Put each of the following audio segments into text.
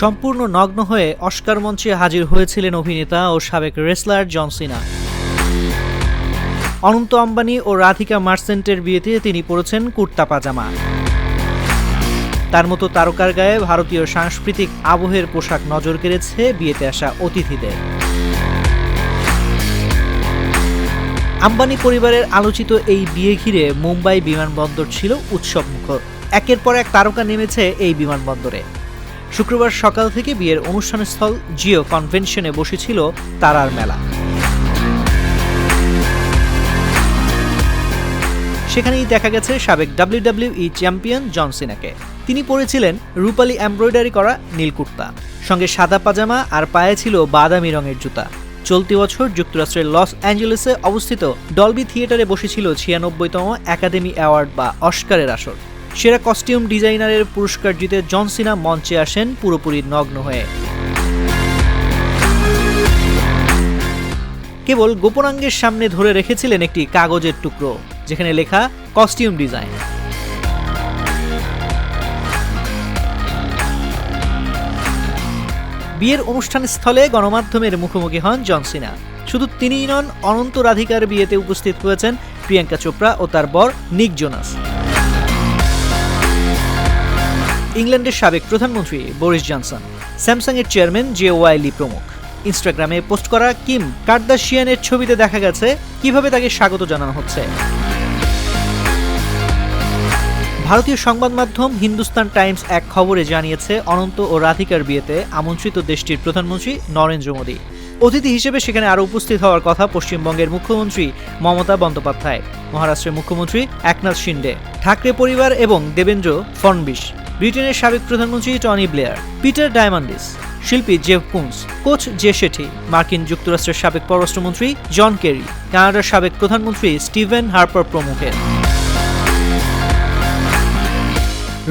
সম্পূর্ণ নগ্ন হয়ে অস্কার মঞ্চে হাজির হয়েছিলেন অভিনেতা ও সাবেক রেসলার জন সিনা। অনন্ত আম্বানি ও রাধিকা মার্চেন্টের বিয়েতে তিনি পরেছেন কুর্তা পাজামা। তার মতো তারকার গায়ে ভারতীয় সাংস্কৃতিক আবহের পোশাক নজর কেড়েছে বিয়েতে আসা অতিথিদের। আম্বানি পরিবারের আলোচিত এই বিয়ে ঘিরে মুম্বাই বিমানবন্দর ছিল উৎসবমুখর। একের পর এক তারকা নেমেছে এই বিমানবন্দরে। শুক্রবার সকাল থেকে বিয়ের অনুষ্ঠানস্থল জিও কনভেনশনে বসেছিল তারার মেলা। সেখানেই দেখা গেছে সাবেক WWE চ্যাম্পিয়ন জন সিনাকে। তিনি পরেছিলেন রূপালী এমব্রয়ডারি করা নীল কুর্তা, সঙ্গে সাদা পাজামা আর পায়ে ছিল বাদামি রঙের জুতা। চলতি বছর যুক্তরাষ্ট্রের লস অ্যাঞ্জেলেসে অবস্থিত ডলবি থিয়েটারে বসেছিল ৯৬তম একাডেমি অ্যাওয়ার্ড বা অস্কারের আসর। সেরা কস্টিউম ডিজাইনারের পুরস্কার জিতে জন সিনা মঞ্চে আসেন পুরোপুরি নগ্ন হয়ে। কেবল গোপনাঙ্গের সামনে ধরে রেখেছিলেন একটি কাগজের টুকরো, যেখানে লেখা কস্টিউম ডিজাইন। বিয়ের অনুষ্ঠানস্থলে গণমাধ্যমের মুখোমুখি হন জন সিনা। শুধু তিনিই নন, অনন্ত রাধিকার বিয়েতে উপস্থিত হয়েছেন প্রিয়াঙ্কা চোপড়া ও তার বর নিক জোনাস। ইংল্যান্ডের সাবেক প্রধানমন্ত্রী বরিস জনসন, স্যামসাংয়ের চেয়ারম্যান জে.ওয়াই লি প্রমুখ। ইনস্টাগ্রামে পোস্ট করা কিম কার্দাশিয়ানের ছবিতে দেখা গেছে কিভাবে তাকে স্বাগত জানানো হচ্ছে। ভারতীয় সংবাদ মাধ্যম হিন্দুস্তান টাইমস এক খবরে জানিয়েছে, অনন্ত ও রাধিকার বিয়েতে আমন্ত্রিত দেশটির প্রধানমন্ত্রী নরেন্দ্র মোদী। অতিথি হিসেবে সেখানে আরও উপস্থিত হওয়ার কথা পশ্চিমবঙ্গের মুখ্যমন্ত্রী মমতা বন্দ্যোপাধ্যায়, মহারাষ্ট্রের মুখ্যমন্ত্রী একনাথ শিন্ডে, ঠাকরে পরিবার এবং দেবেন্দ্র ফডনবিস, ব্রিটেনের সাবেক প্রধানমন্ত্রী টনি ব্লেয়ার, পিটার ডায়মন্ডিস, শিল্পী Jeff Coons, coach J Shetty, মার্কিন যুক্তরাষ্ট্রের সাবেক পররাষ্ট্রমন্ত্রী জন কেরি, কানাডার সাবেক প্রধানমন্ত্রী স্টিভেন হার্পার প্রমুখের।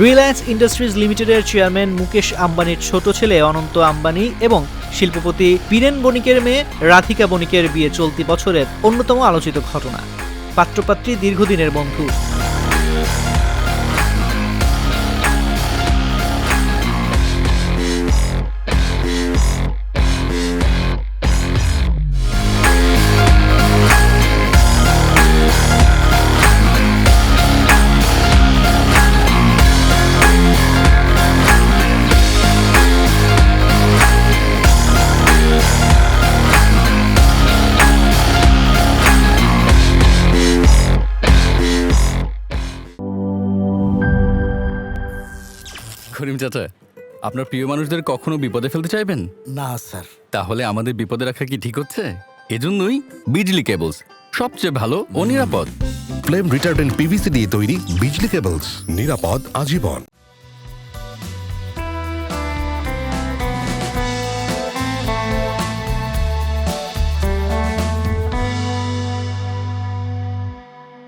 রিলায়েন্স ইন্ডাস্ট্রিজ লিমিটেডের চেয়ারম্যান মুকেশ আম্বানির ছোট ছেলে অনন্ত আম্বানি এবং শিল্পপতি বীরেন বণিকের মেয়ে রাধিকা বণিকের বিয়ে চলতি বছরের অন্যতম আলোচিত ঘটনা। পাত্রপাত্রী দীর্ঘদিনের বন্ধু। করিম চাচা, আপনার প্রিয় মানুষদের কখনো বিপদে ফেলতে চাইবেন না স্যার। তাহলে আমাদের বিপদে রাখা কি ঠিক হচ্ছে? এজন্যই বিজলি কেবলস সবচেয়ে ভালো ও নিরাপদ। ফ্লেম রিটার্ডেন্ট পিভিসি দিয়ে তৈরি বিজলি কেবলস, নিরাপদ আজীবন।